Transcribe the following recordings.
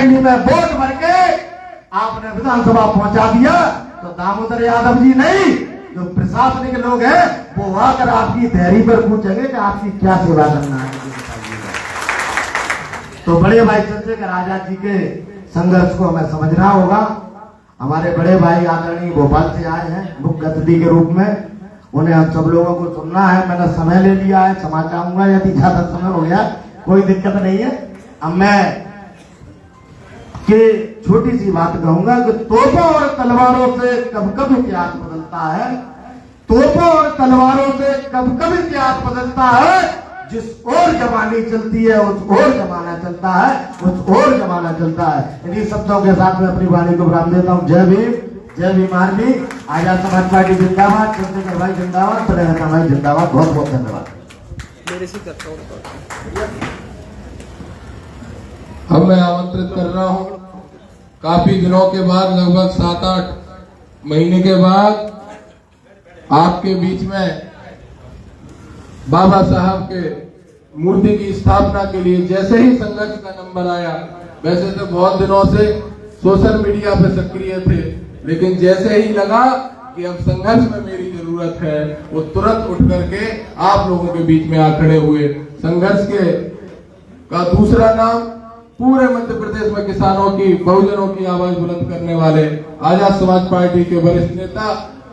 थैली में वोट भर के आपने विधानसभा पहुंचा दिया, तो दामोदर यादव जी नहीं, जो प्रशासनिक लोग हैं वो आकर आपकी धैर्य पर पूछेंगे कि आपकी क्या सेवा करना है। तो बड़े भाई चंद्रशेखर आजाद जी के संघर्ष को हमें समझना होगा। हमारे बड़े भाई आदरणीय भोपाल से आए हैं मुख्य अतिथि के रूप में, उन्हें हम सब लोगों को सुनना है। मैंने समय ले लिया है, क्षमा चाहूंगा यदि ज्यादा समय हो गया, कोई दिक्कत नहीं है। अब मैं कि छोटी सी बात कहूंगा कि तोपों और तलवारों से कब कब इतिहास बदलता है, तोपों और तलवारों से कब कब इतिहास बदलता है। जिस ओर जमानी चलती है उस ओर जमाना चलता है, उस ओर जमाना चलता है। इन्हीं शब्दों के साथ में अपनी वाणी को विराम देता हूँ। जय भीम, जय भीम आर्मी, आजाद समाज पार्टी जिंदाबाद, चंद्रशेखर भाई जिंदाबाद, प्रियंका भाई जिंदाबाद। बहुत बहुत धन्यवाद। अब मैं आमंत्रित कर रहा हूं, काफी दिनों के बाद, लगभग 7-8 महीने के बाद आपके बीच में बाबा साहब के मूर्ति की स्थापना के लिए जैसे ही संघर्ष का नंबर आया, वैसे तो बहुत दिनों से सोशल मीडिया पे सक्रिय थे, लेकिन जैसे ही लगा कि अब संघर्ष में मेरी जरूरत है, वो तुरंत उठ करके आप लोगों के बीच में आ खड़े हुए। संघर्ष के का दूसरा नाम पूरे मध्य प्रदेश में किसानों की, बहुजनों की आवाज बुलंद करने वाले आजाद समाज पार्टी के वरिष्ठ नेता,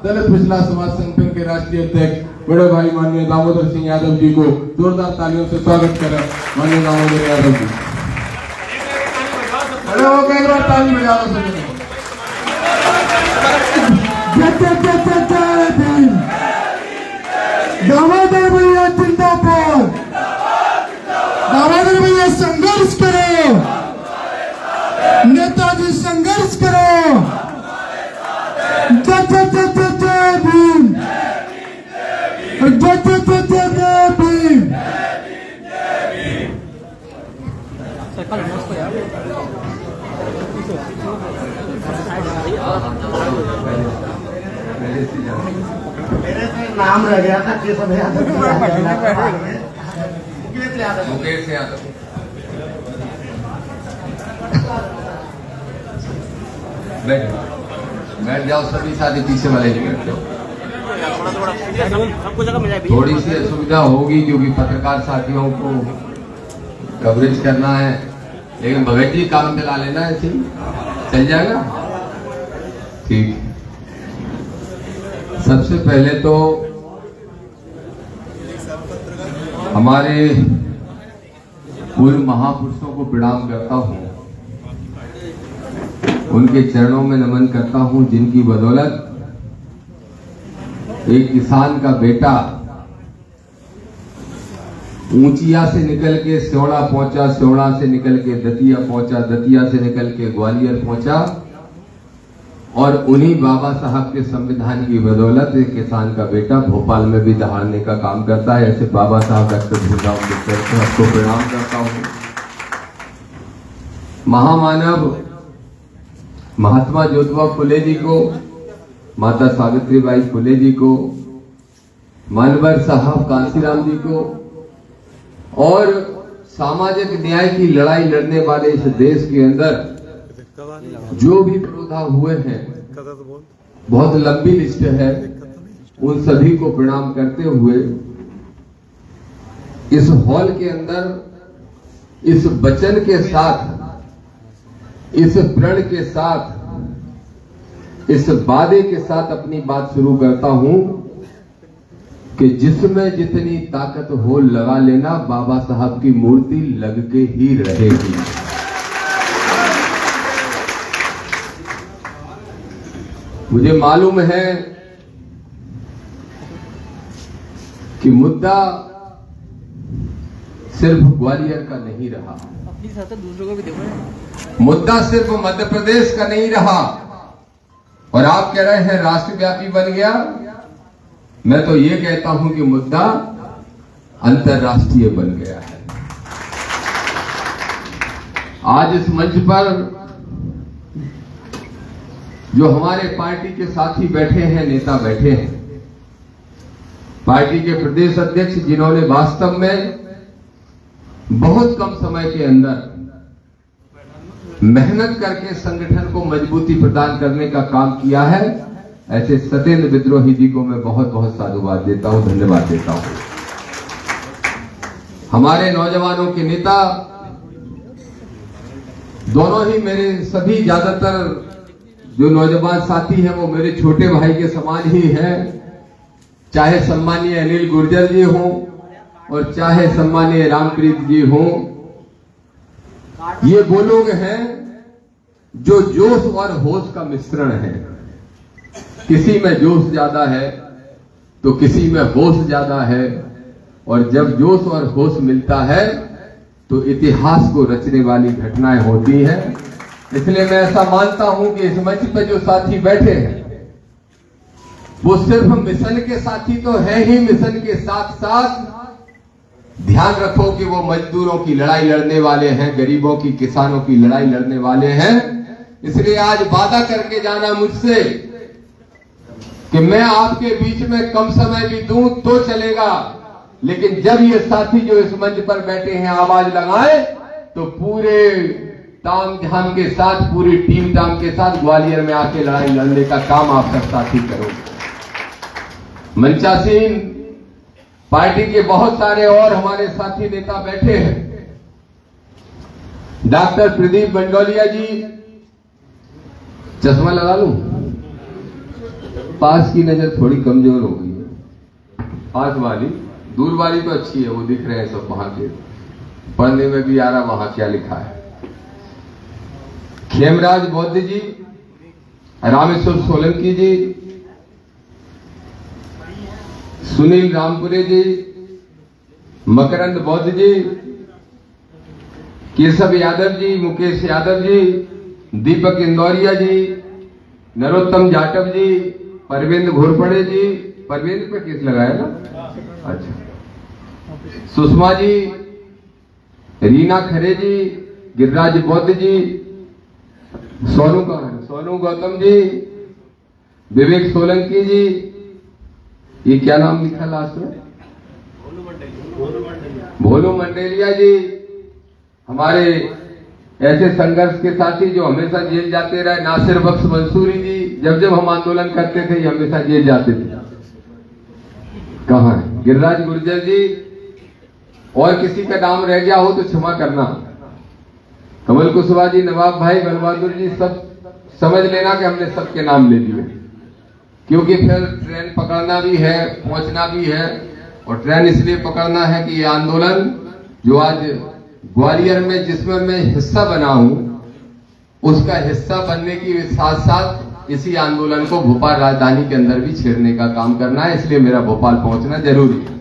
दलित पिछड़ा समाज संगठन के राष्ट्रीय अध्यक्ष बड़े भाई माननीय दामोदर सिंह यादव जी को जोरदार तालियों से स्वागत करें। माननीय दामोदर यादव जी खड़े होकर एक बार ताली बजा दो। दामोदर भैया जिंदाबाद, दामोदर भैया संघर्ष करो, नेताजी संघर्ष करो। जय जय जय जय जय भीम, जय जय जय जय जय भीम। मेरे से नाम रह गया था केशव यादव, मुकेश यादव। बैठ जाओ, सभी साथी पीछे वाले ही बैठ जाओ। थोड़ी सी असुविधा होगी क्योंकि पत्रकार साथियों को कवरेज करना है, लेकिन भगत जी काम चला लेना, ऐसे ही चल जाएगा। ठीक, सबसे पहले तो हमारे पूर्व महापुरुषों को प्रणाम करता हूं, उनके चरणों में नमन करता हूं, जिनकी बदौलत एक किसान का बेटा ऊंचिया से निकल के सिवड़ा पहुंचा, सिवड़ा से निकल के दतिया पहुंचा, दतिया से निकल के ग्वालियर पहुंचा, और उन्हीं बाबा साहब के संविधान की बदौलत एक किसान का बेटा भोपाल में भी दहाड़ने का काम करता है। ऐसे बाबा साहब डॉक्टर भीमराव अम्बेडकर को आपको प्रणाम करता हूं। महामानव महात्मा ज्योतिबा फुले जी को, माता सावित्रीबाई फुले जी को, मानवर साहब कांसीराम जी को, और सामाजिक न्याय की लड़ाई लड़ने वाले इस देश के अंदर जो भी विरोधा हुए हैं, बहुत लंबी लिस्ट है, उन सभी को प्रणाम करते हुए इस हॉल के अंदर इस वचन के साथ, इस प्रण के साथ, इस वादे के साथ अपनी बात शुरू करता हूं कि जिसमें जितनी ताकत हो लगा लेना, बाबा साहब की मूर्ति लग के ही रहेगी। मुझे मालूम है कि मुद्दा सिर्फ ग्वालियर का नहीं रहा, दूसरों को भी देखो, मुद्दा सिर्फ मध्य प्रदेश का नहीं रहा, और आप कह रहे हैं राष्ट्रव्यापी बन गया। मैं तो ये कहता हूं कि मुद्दा अंतर्राष्ट्रीय बन गया है। आज इस मंच पर जो हमारे पार्टी के साथी बैठे हैं, नेता बैठे हैं, पार्टी के प्रदेश अध्यक्ष, जिन्होंने वास्तव में बहुत कम समय के अंदर मेहनत करके संगठन को मजबूती प्रदान करने का काम किया है। ऐसे सत्येंद्र विद्रोही जी को मैं बहुत बहुत साधुवाद देता हूं, धन्यवाद देता हूं। हमारे नौजवानों के नेता दोनों ही मेरे सभी ज्यादातर जो नौजवान साथी हैं वो मेरे छोटे भाई के समान ही हैं, चाहे सम्मानीय अनिल गुर्जर जी हों और चाहे सम्मानीय रामप्रीत जी हों। ये वो लोग हैं जो जोश और होश का मिश्रण है। किसी में जोश ज्यादा है तो किसी में होश ज्यादा है, और जब जोश और होश मिलता है तो इतिहास को रचने वाली घटनाएं होती हैं। इसलिए मैं ऐसा मानता हूं कि इस मंच पर जो साथी बैठे हैं वो सिर्फ मिशन के साथी तो है ही, मिशन के साथ साथ ध्यान रखो कि वो मजदूरों की लड़ाई लड़ने वाले हैं, गरीबों की, किसानों की लड़ाई लड़ने वाले हैं। इसलिए आज वादा करके जाना मुझसे कि मैं आपके बीच में कम समय भी दूं तो चलेगा, लेकिन जब ये साथी जो इस मंच पर बैठे हैं आवाज लगाए तो पूरे ताम झाम के साथ, पूरी टीम टाम के साथ ग्वालियर में आके लड़ाई लड़ने का काम आप सब साथी करो। मंचासीन पार्टी के बहुत सारे और हमारे साथी नेता बैठे हैं। डॉक्टर प्रदीप बंडोलिया जी, चश्मा लगा लूं? पास की नजर थोड़ी कमजोर हो गई है, पास वाली, दूर वाली तो अच्छी है, वो दिख रहे हैं सब वहां के, पढ़ने में भी आ रहा वहां क्या लिखा है। खेमराज बौद्ध जी, रामेश्वर सोलंकी जी, सुनील रामपुरे जी, मकरंद बौद्ध जी, केशव यादव जी, मुकेश यादव जी, दीपक इंदौरिया जी, नरोत्तम जाटव जी, परवेंद्र घोरपड़े जी, परवेंद्र पे केस लगाया ना, अच्छा, सुषमा जी, रीना खरे जी, गिरिराज बौद्ध जी, सोनू गौतम जी, विवेक सोलंकी जी, ये क्या नाम लिखा लास्ट में, भोलू मंडेलिया जी, हमारे ऐसे संघर्ष के साथी जो हमेशा जेल जाते रहे, नासिर बख्श मंसूरी जी, जब जब हम आंदोलन करते थे ये हमेशा जेल जाते थे, कहां है, गिरिराज गुर्जर जी, और किसी का नाम रह गया हो तो क्षमा करना, कमल कुशवाहा जी, नवाब भाई, बलबहादुर जी, सब समझ लेना कि हमने सबके नाम ले लिए, क्योंकि फिर ट्रेन पकड़ना भी है, पहुंचना भी है, और ट्रेन इसलिए पकड़ना है कि ये आंदोलन जो आज ग्वालियर में जिसमें मैं हिस्सा बना हूं, उसका हिस्सा बनने के साथ साथ इसी आंदोलन को भोपाल राजधानी के अंदर भी छेड़ने का काम करना है, इसलिए मेरा भोपाल पहुंचना जरूरी है।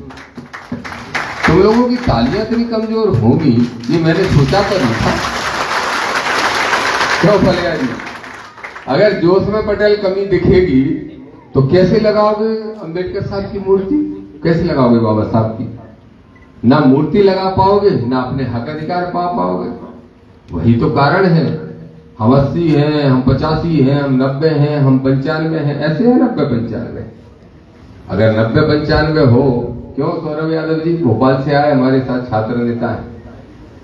तुम लोगों की तालियां इतनी कमजोर होगी ये मैंने सोचा तो नहीं था। क्यों फलिया जी, अगर जोश में पटेल कमी दिखेगी तो कैसे लगाओगे अंबेडकर साहब की मूर्ति, कैसे लगाओगे बाबा साहब की? ना मूर्ति लगा पाओगे, ना अपने हक अधिकार पा पाओगे। वही तो कारण है, हम 80 हैं, हम 85 हैं, हम 90 हैं, हम 95 हैं, ऐसे है 90-95। अगर 90-95 हो, क्यों सौरभ यादव जी भोपाल से आए, हमारे साथ छात्र नेता है,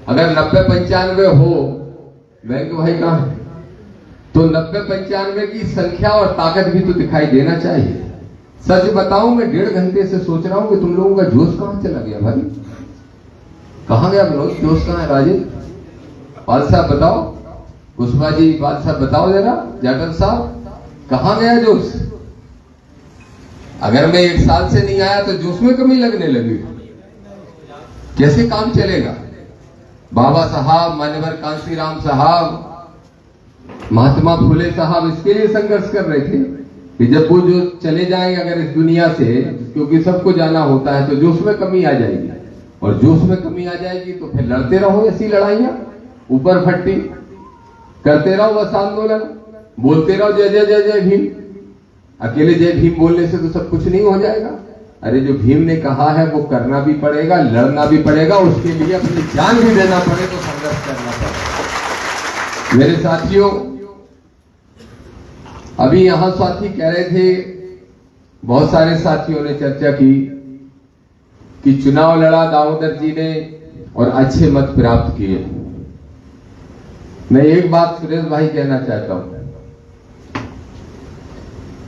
अगर 90-95 हो, बैंक भाई कहां है, तो 90-95 की संख्या और ताकत भी तो दिखाई देना चाहिए। सच बताऊं, मैं 1.5 घंटे से सोच रहा हूं कि तुम लोगों का जोश कहां चला गया भाई, कहां गया जोश, कहां है? राजेंद्र पाल साहब बताओ, कुशवाहा जी पाल साहब बताओ जरा, जाटव साहब कहां गया जोश? अगर मैं 1 साल से नहीं आया तो जोश में कमी लगने लगी, कैसे काम चलेगा? बाबा साहब, मान्यवर कांसीराम साहब, महात्मा फुले साहब इसके लिए संघर्ष कर रहे थे कि जब वो जो चले जाएंगे अगर इस दुनिया से, क्योंकि सबको जाना होता है, तो जोश में कमी आ जाएगी, और जोश में कमी आ जाएगी तो फिर लड़ते रहो ऐसी लड़ाइयां, ऊपर फट्टी करते रहो, बस आंदोलन बोलते रहो, जय जय जय जय भीम। अकेले जय भीम बोलने से तो सब कुछ नहीं हो जाएगा। अरे जो भीम ने कहा है वो करना भी पड़ेगा, लड़ना भी पड़ेगा, उसके लिए अपनी जान भी देना पड़े तो संघर्ष करना पड़ेगा। मेरे साथियों, अभी यहां साथी कह रहे थे, बहुत सारे साथियों ने चर्चा की कि चुनाव लड़ा दामोदर जी ने और अच्छे मत प्राप्त किए। मैं एक बात सुरेश भाई कहना चाहता हूं,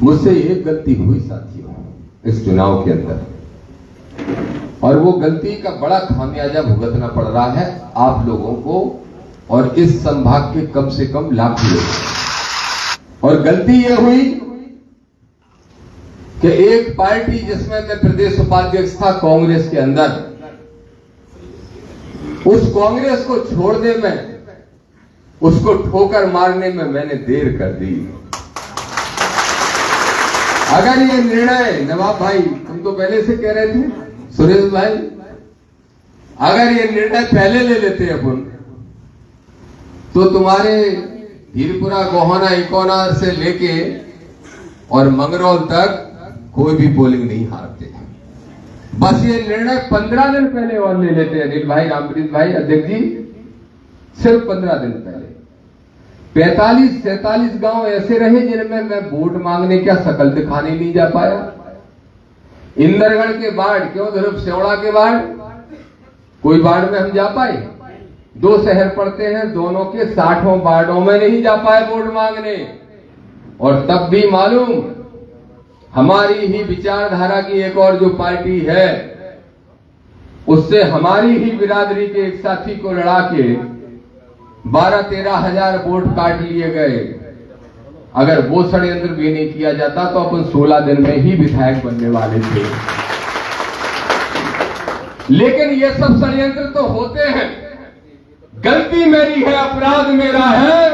मुझसे एक गलती हुई साथियों इस चुनाव के अंदर, और वो गलती का बड़ा खामियाजा भुगतना पड़ रहा है आप लोगों को और इस संभाग के कम से कम लाखों लोग। और गलती ये हुई कि एक पार्टी जिसमें मैं प्रदेश उपाध्यक्ष था कांग्रेस के अंदर, उस कांग्रेस को छोड़ने में, उसको ठोकर मारने में मैंने देर कर दी। अगर ये निर्णय, नवाब भाई तुम तो पहले से कह रहे थे, सुरेश भाई, अगर ये निर्णय पहले ले लेते अपन तो तुम्हारे हीरपुरा, गोहाना, इकोनार से लेके और मंगरौल तक कोई भी पोलिंग नहीं हारते। बस ये निर्णय 15 दिन पहले और ले लेते अनिल भाई, रामप्रीत भाई, अध्यक्ष जी, सिर्फ 15 दिन पहले 45-47 गांव ऐसे रहे जिनमें मैं वोट मांगने क्या शकल दिखाने नहीं जा पाया। इंदरगढ़ के वार्ड, क्यों ध्रुव सेवड़ा के वार्ड, कोई वार्ड में हम जा पाए? 2 शहर पड़ते हैं, दोनों के 60 वार्डों में नहीं जा पाए वोट मांगने। और तब भी मालूम, हमारी ही विचारधारा की एक और जो पार्टी है, उससे हमारी ही बिरादरी के एक साथी को लड़ा के 12-13 हजार वोट काट लिए गए। अगर वो षड्यंत्र भी नहीं किया जाता तो अपन 16 दिन में ही विधायक बनने वाले थे। लेकिन ये सब षड्यंत्र तो होते हैं। गलती मेरी है, अपराध मेरा है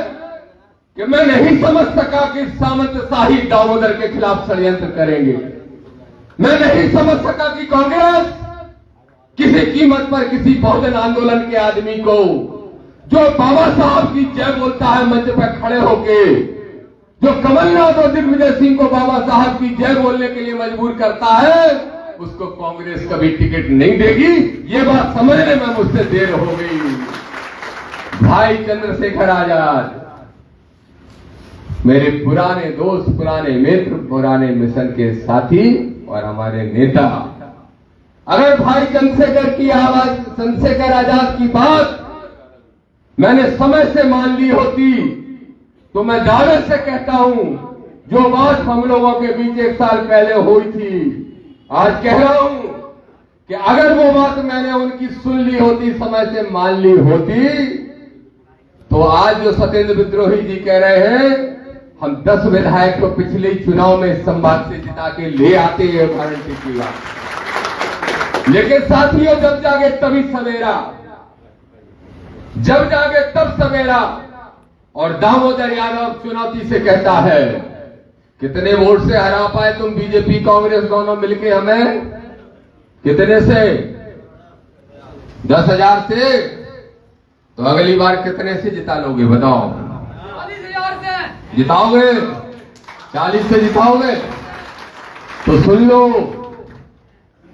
कि मैं नहीं समझ सका कि सामंतशाही दामोदर के खिलाफ षड्यंत्र करेंगे। मैं नहीं समझ सका कि कांग्रेस किसी कीमत पर किसी बहुजन आंदोलन के आदमी को, जो बाबा साहब की जय बोलता है मंच पर खड़े होके, जो कमलनाथ और दिग्विजय सिंह को बाबा साहब की जय बोलने के लिए मजबूर करता है, उसको कांग्रेस कभी टिकट नहीं देगी। ये बात समझने में मुझसे देर हो गई। भाई चंद्रशेखर आजाद, मेरे पुराने दोस्त, पुराने मित्र, पुराने मिशन के साथी और हमारे नेता, अगर भाई चंद्रशेखर की आवाज, चंद्रशेखर आजाद की बात मैंने समय से मान ली होती तो मैं दावे से कहता हूं, जो बात हम लोगों के बीच 1 साल पहले हुई थी, आज कह रहा हूं कि अगर वो बात मैंने उनकी सुन ली होती, समय से मान ली होती, तो आज जो सत्येंद्र विद्रोही जी कह रहे हैं, हम 10 विधायक को पिछले ही चुनाव में इस संभाग से जिता के ले आते हैं, गारंटी की बात। लेकिन साथियों, जब जागे तभी सवेरा, जब जागे तब सवेरा। और दामोदर यादव चुनौती से कहता है, कितने वोट से हरा पाए तुम बीजेपी कांग्रेस दोनों मिलके हमें? कितने से? 10,000 से? तो अगली बार कितने से जिता लोगे बताओ? 40,000 से जिताओगे? 40 से जिताओगे? तो सुन लो,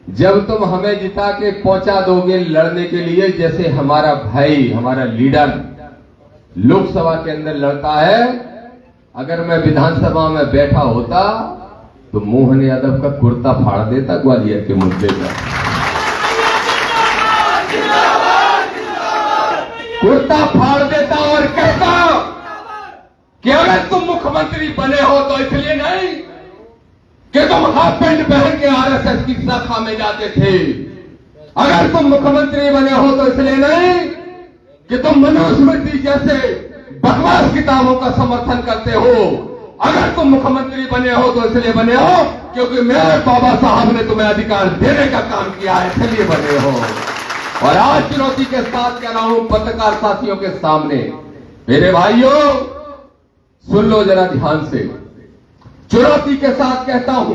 जब तुम हमें जिता के पहुंचा दोगे लड़ने के लिए, जैसे हमारा भाई, हमारा लीडर लोकसभा के अंदर लड़ता है, अगर मैं विधानसभा में बैठा होता तो मोहन यादव का कुर्ता फाड़ देता ग्वालियर के मुद्दे पर। कुर्ता फाड़ देता और कहता कि अगर तुम मुख्यमंत्री बने हो तो इसलिए नहीं कि तुम हाफ पैंट पहन के आरएसएस की शाखा में जाते थे। अगर तुम मुख्यमंत्री बने हो तो इसलिए नहीं कि तुम मनुस्मृति जैसे बकवास किताबों का समर्थन करते हो। अगर तुम मुख्यमंत्री बने हो तो इसलिए बने हो क्योंकि मेरे बाबा साहब ने तुम्हें अधिकार देने का काम किया है, इसलिए बने हो। और आज चुनौती के साथ कह रहा हूं पत्रकार साथियों के सामने, मेरे भाइयों सुन लो जरा ध्यान से, चुनौती के साथ कहता हूं,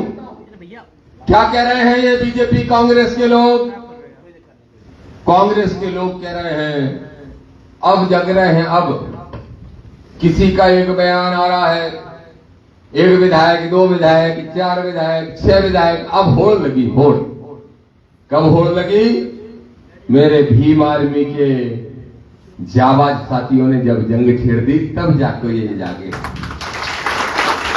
क्या कह रहे हैं ये बीजेपी कांग्रेस के लोग? कांग्रेस के लोग कह रहे हैं, अब जग रहे हैं, अब किसी का एक बयान आ रहा है, 1 विधायक, 2 विधायक, 4 विधायक, 6 विधायक, अब होड़ लगी, होड़। कब होड़ लगी? मेरे भीम आर्मी के जाबाज साथियों ने जब जंग छेड़ दी, तब जाके ये जागे,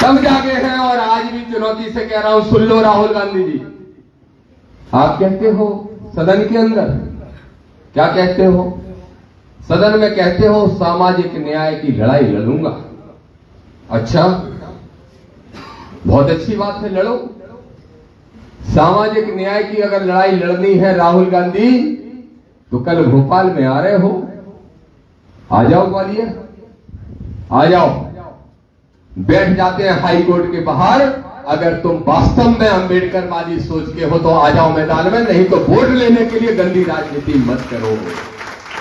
तब जागे हैं। और आज भी चुनौती से कह रहा हूं, सुन लो राहुल गांधी जी, आप कहते हो सदन के अंदर, क्या कहते हो? सदन में कहते हो सामाजिक न्याय की लड़ाई लड़ूंगा। अच्छा, बहुत अच्छी बात है, लड़ो। सामाजिक न्याय की अगर लड़ाई लड़नी है राहुल गांधी, तो कल भोपाल में आ रहे हो, आ जाओ ग्वालियर, आ जाओ, बैठ जाते हैं हाई कोर्ट के बाहर। अगर तुम वास्तव में अंबेडकरवादी सोच के हो तो आ जाओ मैदान में, नहीं तो वोट लेने के लिए गंदी राजनीति मत करो।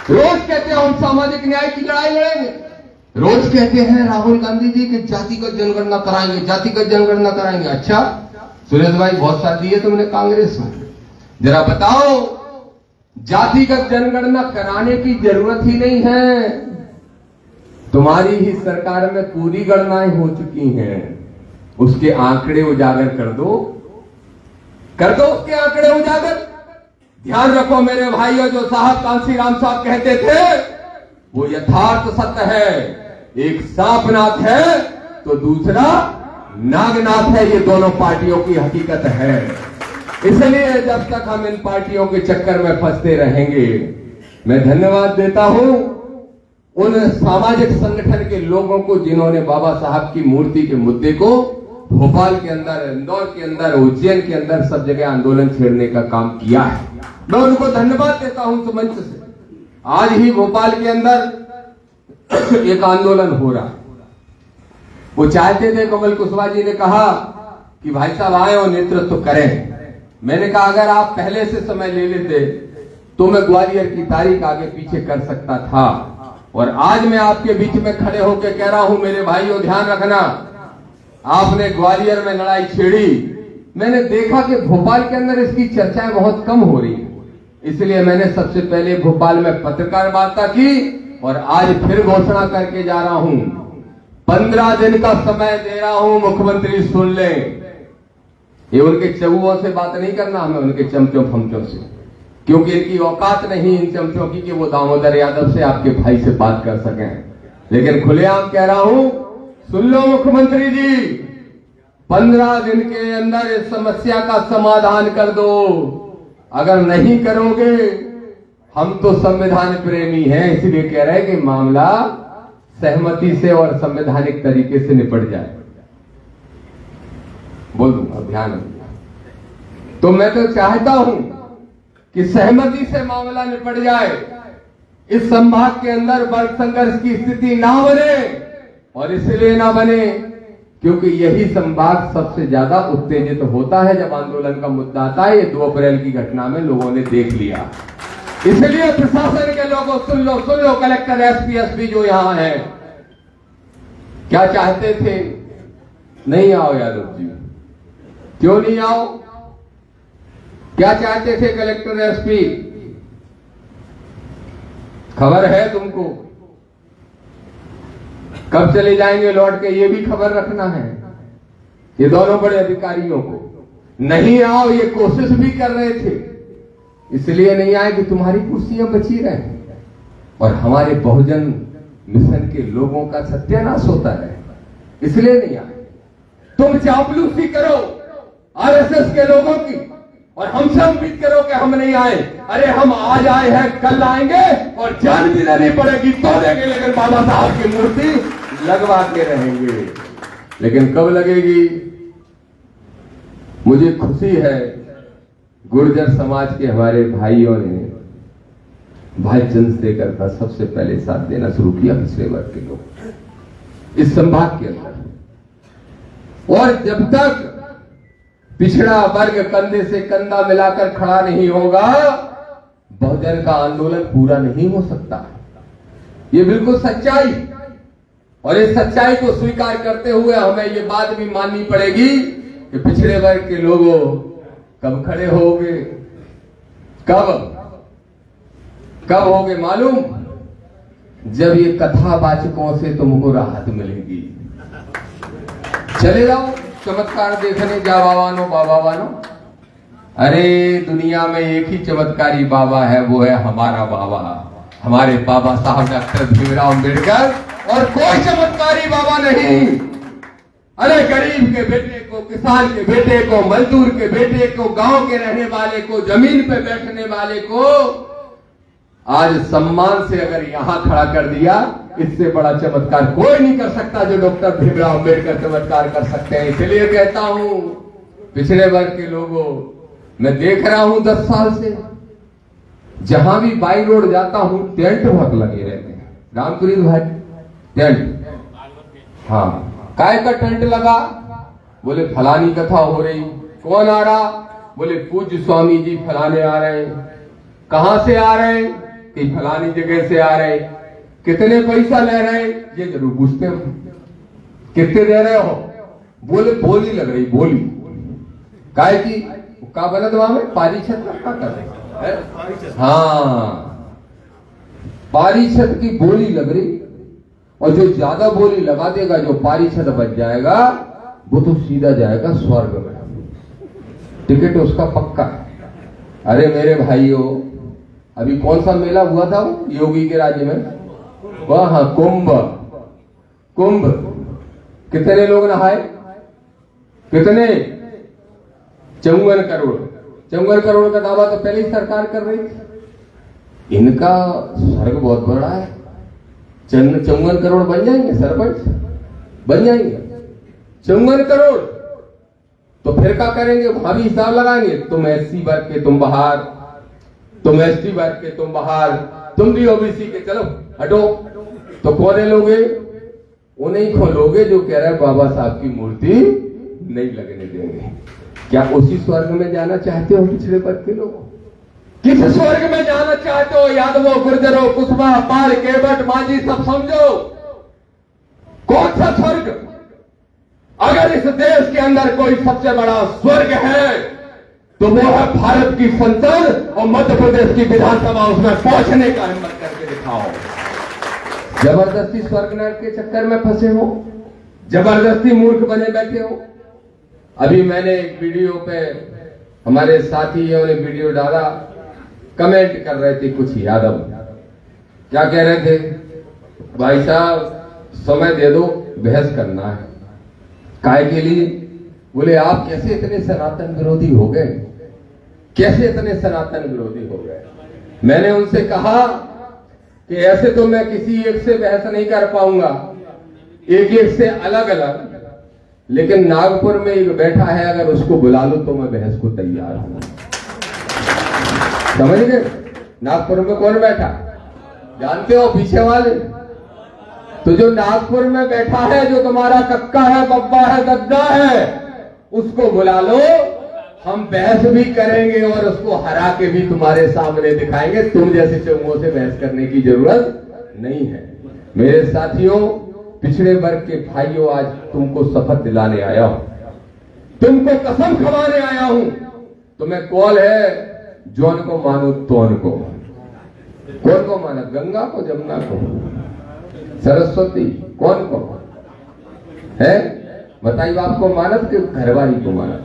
रोज कहते हो हम सामाजिक न्याय की लड़ाई लड़ेंगे, रोज कहते हैं राहुल गांधी जी कि जातिगत जनगणना कराएंगे, जातिगत जनगणना कराएंगे। अच्छा सुरेश भाई, बहुत साथ दिए तुमने कांग्रेस में, जरा बताओ, जातिगत जनगणना कराने की जरूरत ही नहीं है। तुम्हारी ही सरकार में पूरी गणनाएं हो चुकी हैं, उसके आंकड़े उजागर कर दो उसके आंकड़े उजागर। ध्यान रखो मेरे भाइयों, जो साहब कांसीराम साहब कहते थे वो यथार्थ सत्य है। एक सांपनाथ है तो दूसरा नागनाथ है, ये दोनों पार्टियों की हकीकत है। इसलिए जब तक हम इन पार्टियों के चक्कर में फंसते रहेंगे, मैं धन्यवाद देता हूं उन सामाजिक संगठन के लोगों को जिन्होंने बाबा साहब की मूर्ति के मुद्दे को भोपाल के अंदर, इंदौर के अंदर, उज्जैन के अंदर सब जगह आंदोलन छेड़ने का काम किया है। मैं उनको धन्यवाद देता हूं इस मंच से। आज ही भोपाल के अंदर एक आंदोलन हो रहा, वो चाहते थे, कमल कुशवाहा जी ने कहा कि भाई साहब आए और नेतृत्व करें। मैंने कहा अगर आप पहले से समय ले लेते तो मैं ग्वालियर की तारीख आगे पीछे कर सकता था। और आज मैं आपके बीच में खड़े होकर कह रहा हूं मेरे भाइयों, ध्यान रखना, आपने ग्वालियर में लड़ाई छेड़ी, मैंने देखा कि भोपाल के अंदर इसकी चर्चाएं बहुत कम हो रही हैं, इसलिए मैंने सबसे पहले भोपाल में पत्रकार वार्ता की और आज फिर घोषणा करके जा रहा हूं, 15 दिन का समय दे रहा हूं, मुख्यमंत्री सुन लें। ये उनके चौबों से बात नहीं करना हमें, उनके चमचों फमचों से, क्योंकि इनकी औकात नहीं इन चमचों की कि वो दामोदर यादव से, आपके भाई से बात कर सकें। लेकिन खुलेआम कह रहा हूं, सुन लो मुख्यमंत्री जी, 15 दिन के अंदर इस समस्या का समाधान कर दो। अगर नहीं करोगे, हम तो संविधान प्रेमी हैं, इसलिए कह रहे हैं कि मामला सहमति से और संवैधानिक तरीके से निपट जाए। बोल दूंगा, ध्यान रखिए। तो मैं तो चाहता हूं कि सहमति से मामला निपट जाए, इस संभाग के अंदर वर्ग संघर्ष की स्थिति ना बने। और इसलिए ना बने क्योंकि यही संभाग सबसे ज्यादा उत्तेजित होता है जब आंदोलन का मुद्दा आता है। ये 2 अप्रैल की घटना में लोगों ने देख लिया। इसलिए प्रशासन के लोगों सुन लो, कलेक्टर, एसपी जो यहां है, क्या चाहते थे? नहीं आओ यादव जी, क्यों नहीं आओ? क्या चाहते थे कलेक्टर, एसपी? खबर है तुमको? कब चले जाएंगे लौट के, ये भी खबर रखना है। ये दोनों बड़े अधिकारियों को नहीं आओ, ये कोशिश भी कर रहे थे, इसलिए नहीं आए कि तुम्हारी कुर्सियां बची रहे और हमारे बहुजन मिशन के लोगों का सत्यानाश होता है, इसलिए नहीं आए। तुम चापलूसी करो आरएसएस के लोगों की और हमसे उम्मीद करो कि हम नहीं आए। अरे हम आज आए हैं, कल आएंगे और जान भी लेनी पड़ेगी तो देंगे, लेकिन बाबा साहब की मूर्ति लगवा के रहेंगे। लेकिन कब लगेगी? मुझे खुशी है गुर्जर समाज के हमारे भाइयों ने भाई चंद्रशेखर का सबसे पहले साथ देना शुरू किया, पिछड़े वर्ग के लोग इस संभाग के अंदर। और जब तक पिछड़ा वर्ग कंधे से कंधा मिलाकर खड़ा नहीं होगा, बहुजन का आंदोलन पूरा नहीं हो सकता। ये बिल्कुल सच्चाई, और इस सच्चाई को स्वीकार करते हुए हमें ये बात भी माननी पड़ेगी कि पिछड़े वर्ग के लोगों कब खड़े होगे? कब होगे मालूम? जब ये कथावाचकों से तुमको राहत मिलेगी। चले जाओ चमत्कार देखने, जा बाबा वानो। अरे दुनिया में एक ही चमत्कारी बाबा है, वो है हमारा बाबा, हमारे बाबा साहब डॉक्टर भीमराव अम्बेडकर, और कोई चमत्कारी बाबा नहीं। अरे गरीब के बेटे को, किसान के बेटे को, मजदूर के बेटे को, गांव के रहने वाले को, जमीन पे बैठने वाले को आज सम्मान से अगर यहां खड़ा कर दिया, इससे बड़ा चमत्कार कोई नहीं कर सकता जो डॉक्टर भीमराव अंबेडकर चमत्कार कर सकते हैं। इसलिए कहता हूं पिछड़े वर्ग के लोगों, मैं देख रहा हूं 10 साल से जहां भी बाई रोड जाता हूं टेंट बहुत लगे रहते हैं। रामपुरीत भाई टेंट, हाँ काय का टेंट लगा? बोले फलानी कथा हो रही। कौन आ रहा? बोले पूज्य स्वामी जी फलाने आ रहे हैं। कहां से आ रहे हैं? कि फलानी जगह से आ रहे हैं। कितने पैसा ले रहे हैं? ये जरूर पूछते हैं। कितने दे रहे हो? बोले बोली लग रही। बोली काय की का बना दवा में पारी छत का कर रहे, हाँ पारी छत की बोली लग रही। और जो ज्यादा बोली लगा देगा, जो पारी छत बच जाएगा, वो तो सीधा जाएगा स्वर्ग में। टिकट उसका पक्का है। अरे मेरे भाइयों, अभी कौन सा मेला हुआ था वो योगी के राज्य में? वह कुंभ। कुंभ कितने लोग नहाए? कितने? 54 करोड़। 54 करोड़ का दावा तो पहले ही सरकार कर रही थी। इनका स्वर्ग बहुत बड़ा है। 54 करोड़ बन जाएंगे सरपंच, बन जाएंगे 54 करोड़। तो फिर क्या करेंगे? वहां भी हिसाब लगाएंगे। तुम एससी वर्ग के तुम बाहर, तुम एसटी वर्ग के तुम बाहर, तुम भी ओबीसी के चलो हटो। तो कौन लोगे? उन्हें खोलोगे जो कह रहे बाबा साहब की मूर्ति नहीं लगने देंगे। क्या उसी स्वर्ग में जाना चाहते हो पिछड़े वर्ग के लोग? किस स्वर्ग में जाना चाहते हो? यादवों, गुर्जरों, कुशवाहा, पाल, केवट, मांझी सब समझो। कौन सा स्वर्ग? अगर इस देश के अंदर कोई सबसे बड़ा स्वर्ग है तो वो है भारत की संसद और मध्य प्रदेश की विधानसभा। उसमें पहुंचने का हिम्मत करके दिखाओ। जबरदस्ती स्वर्ग नरक के चक्कर में फंसे हो, जबरदस्ती मूर्ख बने बैठे हो। अभी मैंने एक वीडियो पे, हमारे साथियों ने वीडियो डाला, कमेंट कर रहे थे कुछ यादव। क्या कह रहे थे? भाई साहब समय दे दो, बहस करना है। काय के लिए? बोले आप कैसे इतने सनातन विरोधी हो गए? कैसे इतने सनातन विरोधी हो गए? मैंने उनसे कहा कि ऐसे तो मैं किसी एक से बहस नहीं कर पाऊंगा, एक एक से अलग अलग, लेकिन नागपुर में एक बैठा है, अगर उसको बुला लो तो मैं बहस को तैयार हूं। समझ गए? नागपुर में कौन बैठा जानते हो? पीछे वाले। तो जो नागपुर में बैठा है, जो तुम्हारा कक्का है, बब्बा है, दद्दा है, उसको बुला लो, हम बहस भी करेंगे और उसको हरा के भी तुम्हारे सामने दिखाएंगे। तुम जैसे चौंगों से बहस करने की जरूरत नहीं है। मेरे साथियों, पिछड़े वर्ग के भाइयों, आज तुमको शपथ दिलाने आया हूं, तुमको कसम खवाने आया हूं। तुम्हें कॉल है, जौन को मानो तौन को। कौन को माना? गंगा को, जमुना को, सरस्वती, कौन को है? बताइए, आपको मानत के घरवाली को मानत?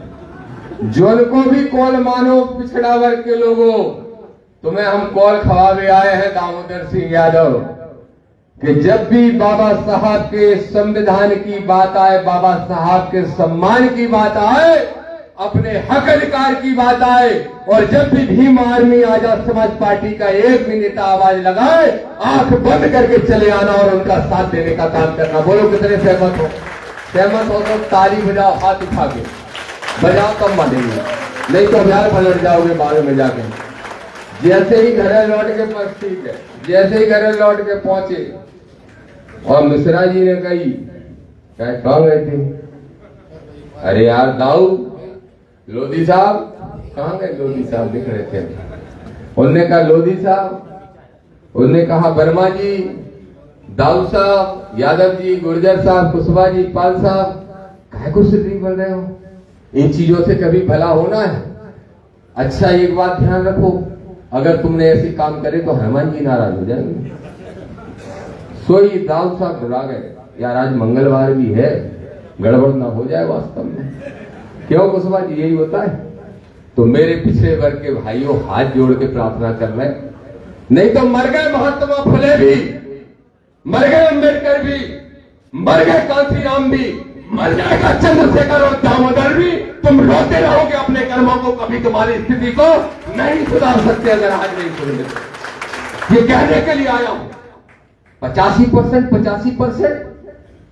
जौन को भी कॉल मानो पिछड़ा वर्ग के लोगों, तुम्हें हम कॉल खवावे आए हैं दामोदर सिंह यादव, कि जब भी बाबा साहब के संविधान की बात आए, बाबा साहब के सम्मान की बात आए, अपने हक अधिकार की बात आए, और जब भी भीम आर्मी आजाद समाज पार्टी का एक भी नेता आवाज लगाए, आंख बंद करके चले आना और उनका साथ देने का काम करना। बोलो कितने सहमत हो? सहमत हो तो ताली बजाओ, हाथ उठा के बजाओ, कम मानेंगे, नहीं तो बिहार पलट जाओगे बाद में जाके। जैसे ही घर लौट के बस ठीक है, जैसे ही घर लौट के पहुंचे और मिश्रा जी ने कही, कहाँ गए थे? अरे यार दाऊ, लोधी साहब कहाँ गए? लोधी साहब दिख रहे थे। उनने कहा लोधी साहब, उनने कहा वर्मा जी, दाऊ साहब, यादव जी, गुर्जर साहब, कुशवाहा जी, पाल साहब, काहे को सिद्धि बन रहे हो? इन चीजों से कभी भला होना है? अच्छा एक बात ध्यान रखो, अगर तुमने ऐसे काम करे तो हनुमान जी नाराज हो जाएंगे। सोई दाऊ साहब बुला गए, यार आज मंगलवार भी है, गड़बड़ ना हो जाए वास्तव में। क्यों कुशवाहा जी? यही होता है। तो मेरे पिछड़े वर्ग के भाइयों, हाथ जोड़ के प्रार्थना कर रहे, नहीं तो मर गए महात्मा फुले भी, मर गए अंबेडकर भी, मर गए कांसीराम भी, मर जाएगा चंद्रशेखर और दामोदर भी। तुम रोते रहोगे अपने कर्मों को, कभी तुम्हारी स्थिति को नहीं सुधार सकते अगर आज नहीं सुनेंगे। ये कहने के लिए आया हूं 85%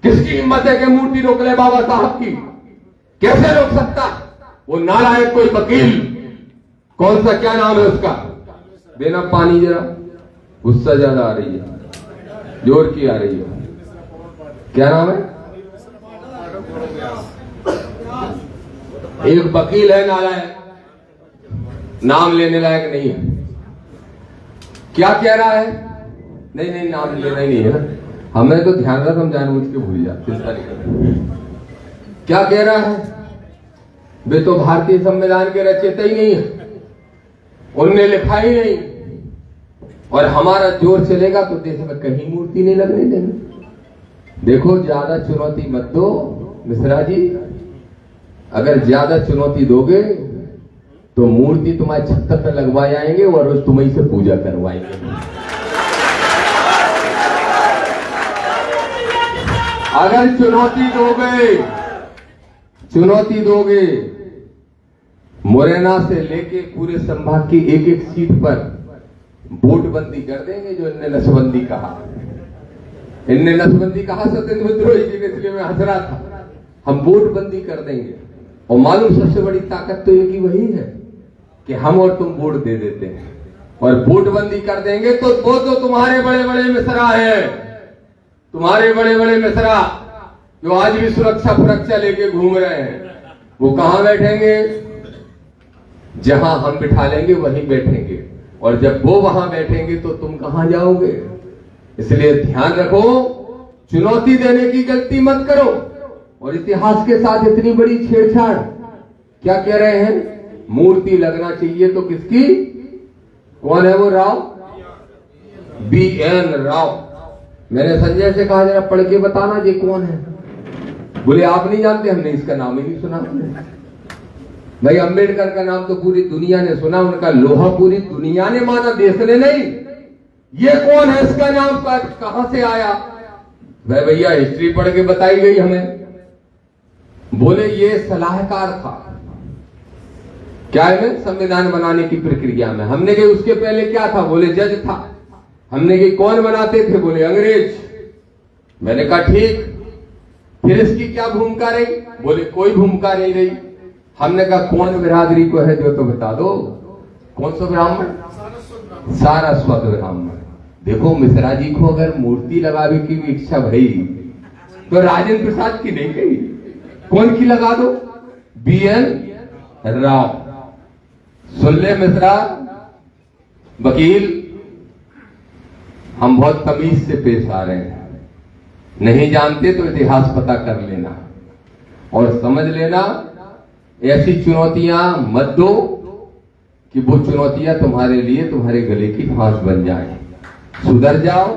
किसकी हिम्मत है कि मूर्ति रोक ले बाबा साहब की? कैसे रोक सकता? वो नालायक कोई वकील, कौन सा, क्या नाम है उसका? देना पानी जरा, गुस्सा ज्यादा आ रही है, जोर की आ रही है, क्या नाम है? एक वकील है नालायक, नाम लेने लायक नहीं है। क्या कह रहा है? नहीं नाम लेना ही नहीं है ना, हमें तो ध्यान रख, हम जानबूझ के भूल जाते, चिंता नहीं करते। क्या कह रहा है? वे तो भारतीय संविधान के रचयिता ही नहीं है, उनने लिखा ही नहीं, और हमारा जोर चलेगा तो देश में कहीं मूर्ति नहीं लगने देंगे। देखो, ज्यादा चुनौती मत दो मिश्रा जी, अगर ज्यादा चुनौती दोगे तो मूर्ति तुम्हारे छत्तर पे लगवाए आएंगे और रोज तुम्हें से पूजा करवाएंगे। अगर चुनौती दोगे, मुरैना से लेके पूरे संभाग की एक एक सीट पर वोट बंदी कर देंगे, जो इनने नसबंदी कहा। इनने नसबंदी कहा सत्येंद्र विद्रोही जी ने, इसलिए मैं हंस रहा था। हम वोट बंदी कर देंगे, और मालूम सबसे बड़ी ताकत तो एक ही वही है कि हम और तुम वोट दे देते हैं, और वोट बंदी कर देंगे तो वो तो तुम्हारे बड़े बड़े मिश्रा हैं, तुम्हारे बड़े बड़े मिश्रा जो आज भी सुरक्षा लेके घूम रहे हैं, वो कहां बैठेंगे? जहां हम बिठा लेंगे वहीं बैठेंगे, और जब वो वहां बैठेंगे तो तुम कहां जाओगे? इसलिए ध्यान रखो, चुनौती देने की गलती मत करो। और इतिहास के साथ इतनी बड़ी छेड़छाड़, क्या कह रहे हैं? मूर्ति लगना चाहिए तो किसकी? कौन है वो राव? BN राव। मैंने संजय से कहा जरा पढ़ के बताना ये कौन है। बोले आप नहीं जानते, हमने इसका नाम ही नहीं सुना। भाई अंबेडकर का नाम तो पूरी दुनिया ने सुना, उनका लोहा पूरी दुनिया ने माना, देश ने नहीं। ये कौन है, इसका नाम कहां से आया? भाई भैया हिस्ट्री पढ़ के बताई गई हमें। बोले ये सलाहकार था, क्या है, संविधान बनाने की प्रक्रिया में। हमने कहा उसके पहले क्या था? बोले जज था। हमने कहा कौन बनाते थे? बोले अंग्रेज। मैंने कहा ठीक, फिर इसकी क्या भूमिका रही? बोले कोई भूमिका नहीं रही। हमने कहा कौन बिरादरी को है जो तो बता दो। कौन सा ब्राह्मण? सारस्वत ब्राह्मण। देखो मिश्रा जी को अगर मूर्ति लगाने की भी इच्छा भई तो राजेंद्र प्रसाद की नहीं गई, कौन की लगा दो? BN राव। सुन ले मिश्रा वकील, हम बहुत तमीज से पेश आ रहे हैं, नहीं जानते तो इतिहास पता कर लेना और समझ लेना। ऐसी चुनौतियां मत दो कि वो चुनौतियां तुम्हारे लिए तुम्हारे गले की फांस बन जाए। सुधर जाओ,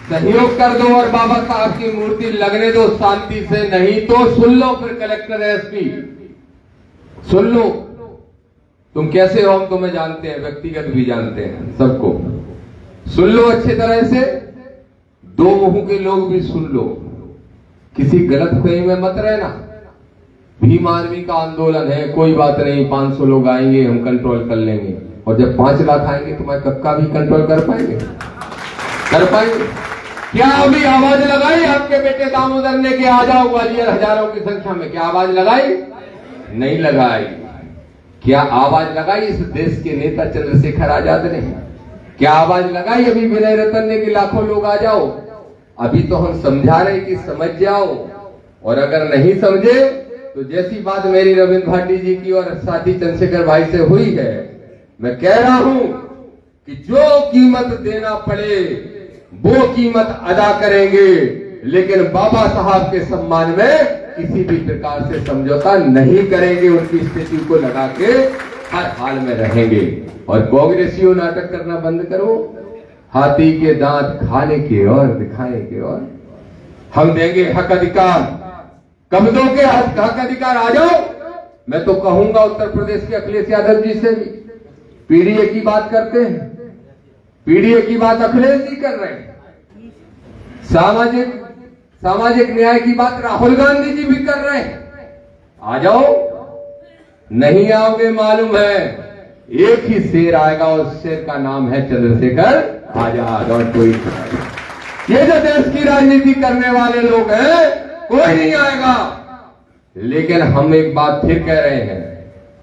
सहयोग कर दो और बाबा साहब की मूर्ति लगने दो शांति से। नहीं तो सुन लो, फिर कलेक्टर SP सुन लो। तुम कैसे हो हम तुम्हें जानते हैं, व्यक्तिगत भी जानते हैं सबको। सुन लो अच्छे तरह से, दो मुंह के लोग भी सुन लो, किसी गलत फहमी में मत रहना। भीम आर्मी का आंदोलन है, कोई बात नहीं, 500 लोग आएंगे हम कंट्रोल कर लेंगे, और जब 5 लाख आएंगे तुम्हारे कक्का भी कंट्रोल कर पाएंगे? कर पाएंगे? क्या अभी आवाज लगाई आपके बेटे दामोदर ने कि आ जाओ ग्वालियर हजारों की संख्या में? क्या आवाज लगाई? नहीं लगाई। क्या आवाज लगाई इस देश के नेता चंद्रशेखर आजाद ने? क्या आवाज लगाई अभी विनय रतन ने कि लाखों लोग आ जाओ? अभी तो हम समझा रहे कि समझ जाओ, और अगर नहीं समझे तो जैसी बात मेरी रविंद्र भाटी जी की और साथी चंद्रशेखर भाई से हुई है, मैं कह रहा हूं कि जो कीमत देना पड़े वो कीमत अदा करेंगे, लेकिन बाबा साहब के सम्मान में किसी भी प्रकार से समझौता नहीं करेंगे। उनकी स्थिति को लगा के हर हाल में रहेंगे। और कांग्रेसियों नाटक करना बंद करो, हाथी के दांत खाने के और दिखाने के और। हम देंगे हक अधिकार। कब दोगे हक अधिकार? आ जाओ। मैं तो कहूंगा उत्तर प्रदेश के अखिलेश यादव जी से भी, पीडीए की बात करते हैं, पीडीए की बात अखिलेश जी कर रहे हैं, सामाजिक न्याय की बात राहुल गांधी जी भी कर रहे हैं। आ जाओ। नहीं आओगे मालूम है, एक ही शेर आएगा, और शेर का नाम है चंद्रशेखर आजा, डोंट कोई। ये जो देश की राजनीति करने वाले लोग हैं, कोई नहीं आएगा। लेकिन हम एक बात फिर कह रहे हैं,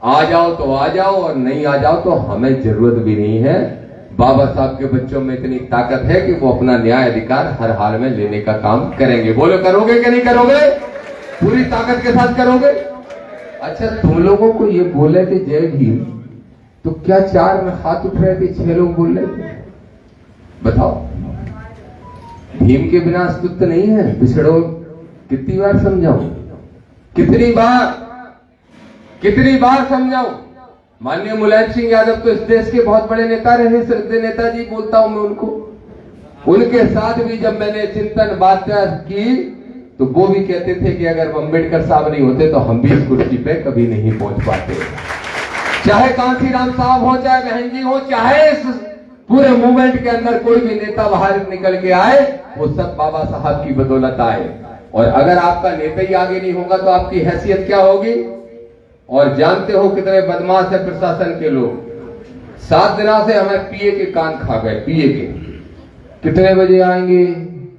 आ जाओ तो आ जाओ और नहीं आ जाओ तो हमें जरूरत भी नहीं है। बाबा साहब के बच्चों में इतनी ताकत है कि वो अपना न्याय अधिकार हर हाल में लेने का काम करेंगे। बोलो, करोगे कि नहीं करोगे? पूरी ताकत के साथ करोगे? अच्छा, तुम लोगों को ये बोले थे जय भीम, तो क्या 4 में हाथ उठ रहे थे, 6 लोग बोल रहे थे? बताओ, भीम के बिना अस्तित्व नहीं है। पिछड़ो, कितनी बार समझाऊं, कितनी बार समझाऊं? माननीय मुलायम सिंह यादव तो इस देश के बहुत बड़े नेता रहे, श्रद्धेय नेताजी बोलता हूं मैं उनको। उनके साथ भी जब मैंने चिंतन बातचीत की तो वो भी कहते थे कि अगर अम्बेडकर साहब नहीं होते तो हम भी इस कुर्सी पे कभी नहीं पहुंच पाते। चाहे कांसीराम साहब हो, चाहे बहन जी हो, चाहे इस पूरे मूवमेंट के अंदर कोई भी नेता बाहर निकल के आए, वो सब बाबा साहब की बदौलत आए। और अगर आपका नेता ही आगे नहीं होगा तो आपकी हैसियत क्या होगी? और जानते हो कितने बदमाश है प्रशासन के लोग। 7 दिनों से हमें पीए के कान खा गए, पीए के। कितने बजे आएंगे,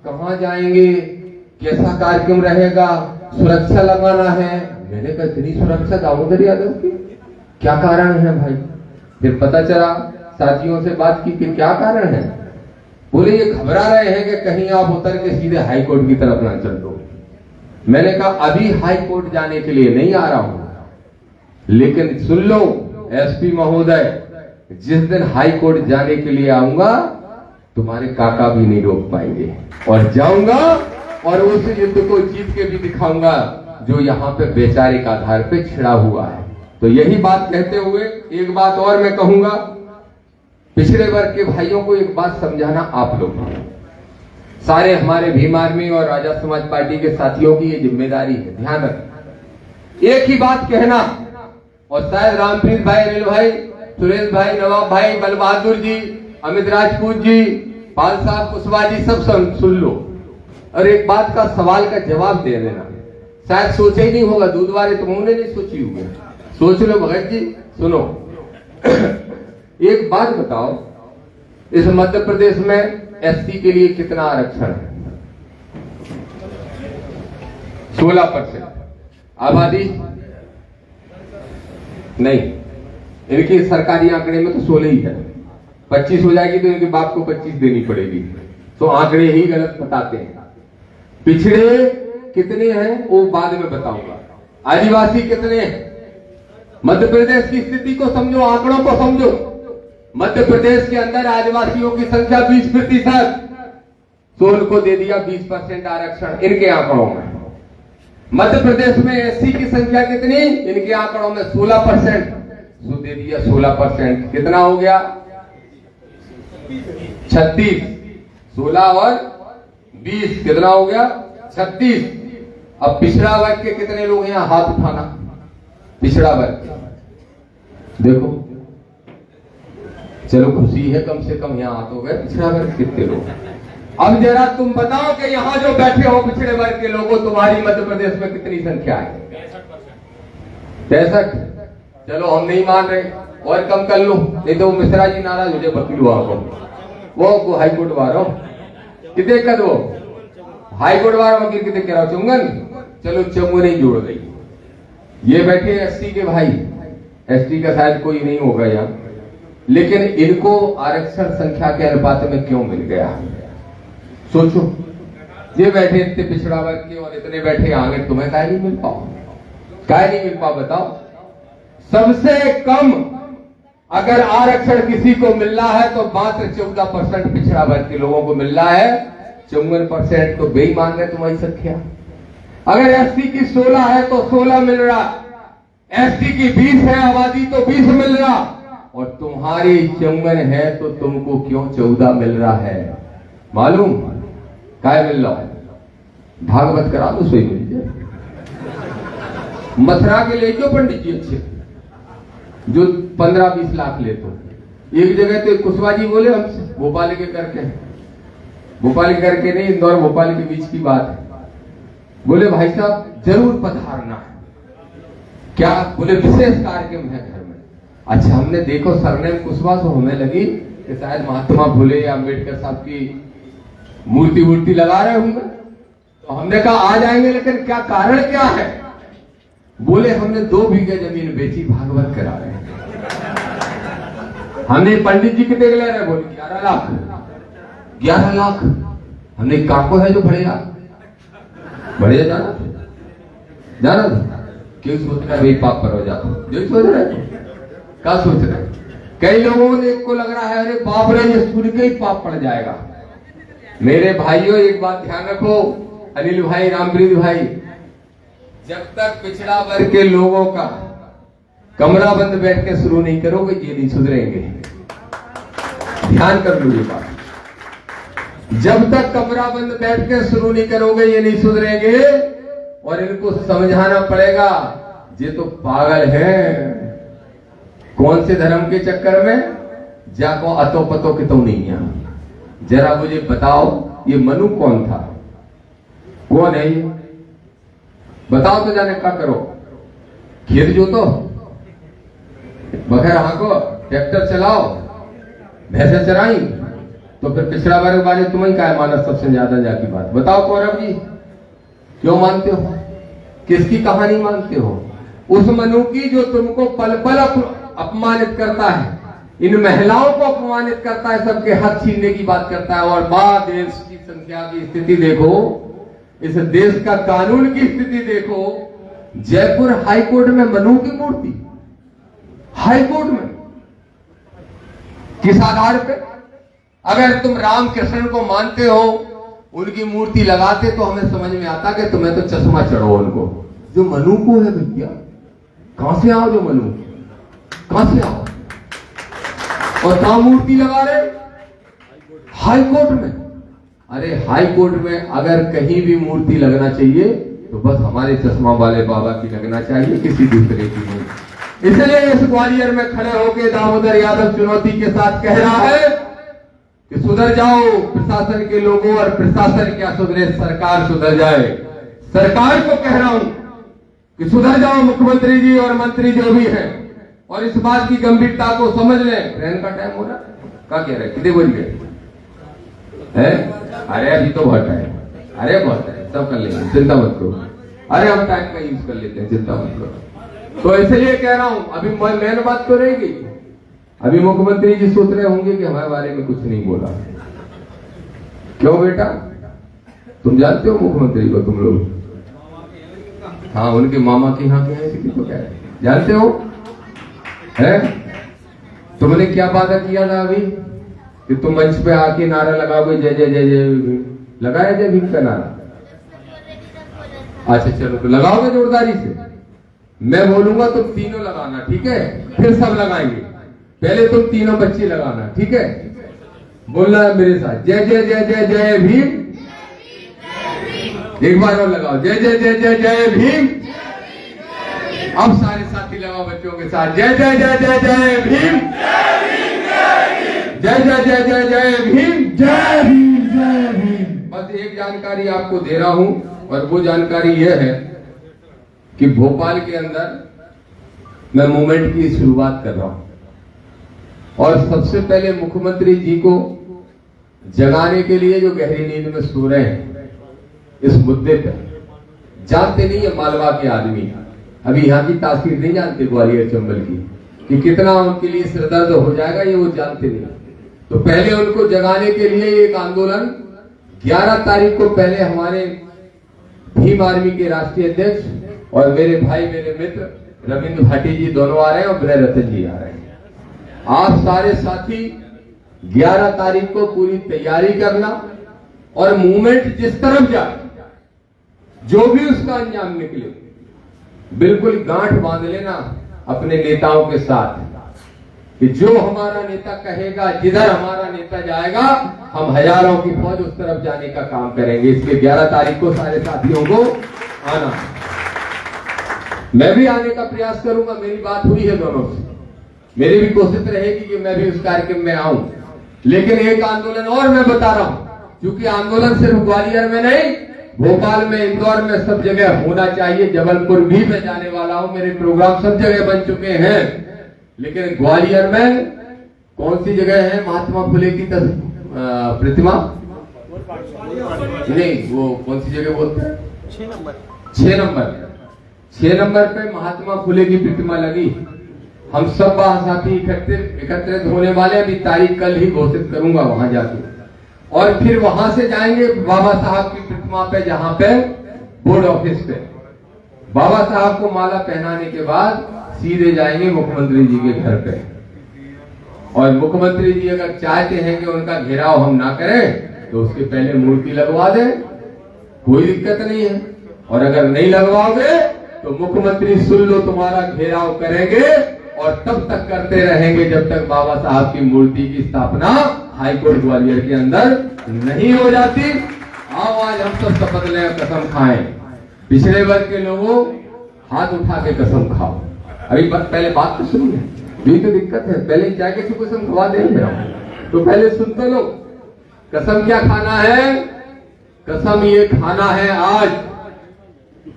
कहां जाएंगे, कैसा कार्यक्रम रहेगा, सुरक्षा लगाना है। मैंने कहा इतनी सुरक्षा दामोदर यादव की क्या कारण है भाई? फिर पता चला, साथियों से बात की कि क्या कारण है। बोले ये घबरा रहे हैं कि कहीं आप उतर के सीधे हाई कोर्ट की तरफ ना चल दो। मैंने कहा अभी हाई कोर्ट जाने के लिए नहीं आ रहा हूं, लेकिन सुन लो एसपी महोदय, जिस दिन हाई कोर्ट जाने के लिए आऊंगा तुम्हारे काका भी नहीं रोक पाएंगे, और जाऊंगा और उस युद्ध को जीत के भी दिखाऊंगा जो यहाँ पे वैचारिक आधार पे छिड़ा हुआ है। तो यही बात कहते हुए एक बात और मैं कहूंगा, पिछड़े वर्ग के भाइयों को एक बात समझाना आप लोग, सारे हमारे भीम आर्मी और राजा समाज पार्टी के साथियों की ये जिम्मेदारी है। ध्यान रखना, एक ही बात कहना, और शायद रामप्रीत भाई, अनिल भाई, सुरेश भाई, नवाब भाई, बल बहादुर जी, अमित राजपूत जी, पाल साहब, कुशवाहा जी, सब सुन लो और एक बात का सवाल का जवाब दे देना। शायद सोचा ही नहीं होगा, दूध वाले तुमने नहीं सोची होगी, सोच लो भगत जी, सुनो। एक बात बताओ, इस मध्य प्रदेश में एससी के लिए कितना आरक्षण है? 16% आबादी नहीं, इनके सरकारी आंकड़े में तो 16 ही है। 25 हो जाएगी तो इनके बाप को 25 देनी पड़ेगी, तो आंकड़े ही गलत बताते हैं। पिछड़े कितने हैं वो बाद में बताऊंगा। आदिवासी कितने हैं? मध्य प्रदेश की स्थिति को समझो, आंकड़ों को समझो। मध्य प्रदेश के अंदर आदिवासियों की संख्या 20%, तो उनको दे दिया 20% आरक्षण इनके आंकड़ों में। मध्य प्रदेश में एससी की संख्या कितनी? इनके आंकड़ों में 16%, तो दे दिया 16%। कितना हो गया? 36। 16 और 20 कितना हो गया? 36। अब पिछड़ा वर्ग के कितने लोग यहाँ हाथ उठाना? पिछड़ा वर्ग देखो, चलो खुशी है कम से कम यहाँ हाथ हो गए। पिछड़ा वर्ग कितने लोग? अब जरा तुम बताओ कि यहाँ जो बैठे हो पिछड़े वर्ग के लोगों, तुम्हारी मध्य प्रदेश में कितनी संख्या है? 63। चलो हम नहीं मान रहे, और कम कर लो, नहीं तो मिश्रा जी नाराज हो जाए, वकील वो हाई कोर्ट वालों कितने कर दो, हाई कोर्ट वाला वकील कितने कह रहा? चुंगन, चलो चुंगन ही जोड़ गई। ये बैठे एसटी के भाई, एसटी का शायद कोई नहीं होगा यहाँ, लेकिन इनको आरक्षण संख्या के अनुपात में क्यों मिल गया? सोचो, ये बैठे इतने पिछड़ा वर्ग के और इतने बैठे आगे, तुम्हें काय नहीं मिल पाओ? काय नहीं मिल पाओ बताओ? सबसे कम अगर आरक्षण किसी को मिल रहा है तो मात्र 14% पिछड़ा वर्ग के लोगों को मिल रहा है। 54% तो बेईमान है तुम्हारी संख्या। अगर एसटी की 16 है तो 16 मिल रहा, एसटी की 20 है आबादी तो 20 मिल रहा, और तुम्हारी 54 है तो तुमको क्यों 14 मिल रहा है? मालूम काय मिल रहा है? भागवत करा दो, सोई मिल जाए। मथुरा के ले जो पंडित जी अच्छे, जो 15-20 लाख लेते हो। एक जगह तो कुशवाहा जी बोले हमसे, भोपाल के करके नहीं, इंदौर भोपाल के बीच की बात है। बोले भाई साहब जरूर पधारना है। क्या? बोले विशेष कार्यक्रम है घर में। अच्छा, हमने देखो सरनेम कुशवाहा, तो हमें लगी कि शायद महात्मा फुले या अम्बेडकर साहब की मूर्ति लगा रहे होंगे। तो हमने कहा आ जाएंगे, लेकिन क्या कारण क्या है? बोले हमने 2 बीघे जमीन बेची, भागवत करा रहे हैं। हमने पंडित जी कितने ले रहे? बोले 11 लाख। 11 लाख हमने काको है जो बढ़िया जाना क्यों सोच रहा है भाई पाप पर हो जाता? जो सोच रहे क्या सोच रहे? कई लोगों ने को लग रहा है अरे बाप रे ये सुन के ही पाप पड़ जाएगा। मेरे भाइयों एक बात ध्यान रखो, अनिल भाई, रामप्रीत भाई, जब तक पिछड़ा वर्ग के लोगों का कमरा बंद बैठ के शुरू नहीं करोगे ये नहीं सुधरेंगे। ध्यान कर लो ये बात, जब तक कमरा बंद बैठ के शुरू नहीं करोगे ये नहीं सुधरेंगे। और इनको समझाना पड़ेगा ये तो पागल है, कौन से धर्म के चक्कर में जाको अतो पतो कितो नहीं है। जरा मुझे बताओ ये मनु कौन था? कौन है ये? बताओ तो जाने क्या करो। खेत जोतो, बगैर हाको, ट्रैक्टर चलाओ, भैंसे चराई, तो फिर पिछड़ा वर्ग वाले तुम्हें क्या माना सबसे ज्यादा जाकी बात? बताओ कौरव जी, क्यों मानते हो? किसकी कहानी मानते हो? उस मनु की जो तुमको पल पल अपमानित करता है, इन महिलाओं को अपमानित करता है, सबके हक छीनने की बात करता है। और देश की संख्या की स्थिति देखो, इस देश का कानून की स्थिति देखो। जयपुर हाईकोर्ट में मनु की मूर्ति, हाईकोर्ट में, किस आधार पे? अगर तुम रामकृष्ण को मानते हो, उनकी मूर्ति लगाते तो हमें समझ में आता कि तुम्हें तो चश्मा चढ़ो उनको। जो मनु को है भैया, कहां से आओ? जो मनु कहां से आओ? और कहां मूर्ति लगा रहे? हाईकोर्ट में। अरे हाईकोर्ट में अगर कहीं भी मूर्ति लगना चाहिए तो बस हमारे चश्मा वाले बाबा की लगना चाहिए, किसी दूसरे की नहीं। इसलिए इस ग्वालियर में खड़े होकर दामोदर यादव चुनौती के साथ कह रहा है कि सुधर जाओ प्रशासन के लोगों, और प्रशासन क्या सुधरे, सरकार सुधर जाए। सरकार को कह रहा हूं कि सुधर जाओ मुख्यमंत्री जी और मंत्री जो भी हैं, और इस बात की गंभीरता को समझ लें। ट्रेन का टाइम हो रहा, क्या कह रहे, कितने बज गए हैं? अरे अभी तो बहुत टाइम, अरे बहुत टाइम, सब कर लेंगे, चिंता मत करो। अरे हम टाइम का यूज कर लेते हैं, चिंता मत करो। तो इसलिए कह रहा हूं, अभी मेन बात तो रहेगी। अभी मुख्यमंत्री जी सोच रहे होंगे कि हमारे बारे में कुछ नहीं बोला। क्यों बेटा, तुम जानते हो मुख्यमंत्री को? तुम लोग हाँ, उनके मामा के यहाँ के हैं, किसी को क्या है जानते हो? है तुमने क्या वादा किया था अभी कि तुम मंच पे आके नारा लगाओगे, जय जय जय जय, लगाया जय भीम का नारा? अच्छा चलो, तो लगाओगे जोरदारी से। मैं बोलूंगा तुम तीनों लगाना, ठीक है? फिर सब लगाएंगे, पहले तुम तीनों बच्चे लगाना, ठीक है? बोलना है मेरे साथ, जय जय जय जय जय भीम। एक बार और लगाओ, जय जय जय जय जय भीम। अब सारे साथी लगाओ बच्चों के साथ, जय जय जय जय जय भीम, जय जय जय जय जय भीम, जय भीम जय भीम। बस एक जानकारी आपको दे रहा हूं, और वो जानकारी यह है कि भोपाल के अंदर मैं मूवमेंट की शुरुआत कर रहा हूं, और सबसे पहले मुख्यमंत्री जी को जगाने के लिए जो गहरी नींद में सो रहे हैं इस मुद्दे पर, जानते नहीं है मालवा के आदमी, अभी यहाँ की तासीर नहीं जानते ग्वालियर चंबल की, कि कितना उनके लिए सिरदर्द हो जाएगा, ये वो जानते नहीं। तो पहले उनको जगाने के लिए एक आंदोलन 11 तारीख को पहले हमारे भीम आर्मी के राष्ट्रीय अध्यक्ष और मेरे भाई, मेरे मित्र रविंद्र भाटी जी दोनों आ रहे हैं, और विनय रतन जी आ रहे हैं। आप सारे साथी 11 तारीख को पूरी तैयारी करना, और मूवमेंट जिस तरफ जाए, जो भी उसका अंजाम निकले, बिल्कुल गांठ बांध लेना अपने नेताओं के साथ कि जो हमारा नेता कहेगा, जिधर हमारा नेता जाएगा, हम हजारों की फौज उस तरफ जाने का काम करेंगे। इसलिए 11 तारीख को सारे साथियों को आना। मैं भी आने का प्रयास करूंगा, मेरी बात हुई है दोनों से, मेरी भी कोशिश रहेगी कि मैं भी उस कार्यक्रम में आऊं। लेकिन एक आंदोलन और मैं बता रहा हूं, क्योंकि आंदोलन सिर्फ ग्वालियर में नहीं, भोपाल में, इंदौर में, सब जगह होना चाहिए। जबलपुर भी मैं जाने वाला हूं, मेरे प्रोग्राम सब जगह बन चुके हैं, लेकिन ग्वालियर में कौन सी जगह है महात्मा फुले की प्रतिमा? नहीं, वो कौन सी जगह बोलते हैं? 6 नंबर पे महात्मा फुले की प्रतिमा लगी। हम सब वहां साथी एकत्रित होने वाले, अभी तारीख कल ही घोषित करूंगा वहां जाके, और फिर वहां से जाएंगे बाबा साहब की प्रतिमा पे, जहां पे बोर्ड ऑफिस पे बाबा साहब को माला पहनाने के बाद सीधे जाएंगे मुख्यमंत्री जी के घर पे। और मुख्यमंत्री जी अगर चाहते हैं कि उनका घेराव हम ना करें तो उसके पहले मूर्ति लगवा दें, कोई दिक्कत नहीं है। और अगर नहीं लगवाओगे तो मुख्यमंत्री सुन लो तुम्हारा घेराव करेंगे, और तब तक करते रहेंगे जब तक बाबा साहब की मूर्ति की स्थापना हाईकोर्ट ग्वालियर के अंदर नहीं हो जाती। आओ आज हम सब शपथ लें, कसम खाएं। पिछड़े वर्ग के लोगों हाथ उठा के कसम खाओ। अभी पहले बात तो सुनिए, यही तो दिक्कत है, पहले जाके तो कसम खवा देंगे, तो पहले सुन तो लो। कसम क्या खाना है? कसम ये खाना है आज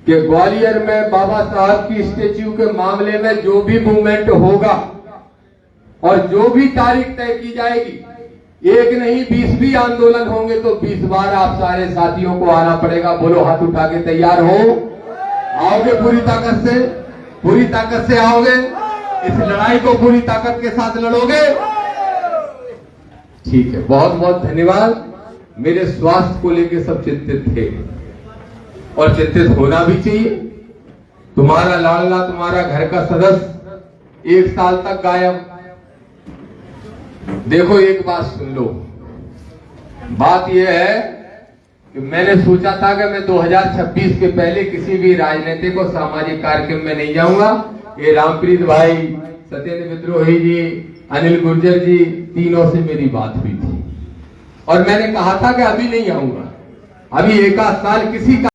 कि ग्वालियर में बाबा साहब की स्टेच्यू के मामले में जो भी मूवमेंट होगा और जो भी तारीख तय की जाएगी, एक नहीं 20 भी आंदोलन होंगे तो 20 बार आप सारे साथियों को आना पड़ेगा। बोलो हाथ उठा के तैयार हो? आओगे पूरी ताकत से आओगे? इस लड़ाई को पूरी ताकत के साथ लड़ोगे? ठीक है, बहुत बहुत धन्यवाद। मेरे स्वास्थ्य को लेकर सब चिंतित थे और चिंतित होना भी चाहिए। तुम्हारा लाडला, तुम्हारा घर का सदस्य 1 साल तक गायब। देखो एक बात सुन लो, बात यह है कि मैंने सोचा था कि मैं 2026 के पहले किसी भी राजनीतिक और सामाजिक कार्यक्रम में नहीं जाऊंगा। ये रामप्रीत भाई, सत्येंद्र विद्रोही जी, अनिल गुर्जर जी, तीनों से मेरी बात हुई थी और मैंने कहा था कि अभी नहीं आऊंगा, अभी 1 आध साल किसी का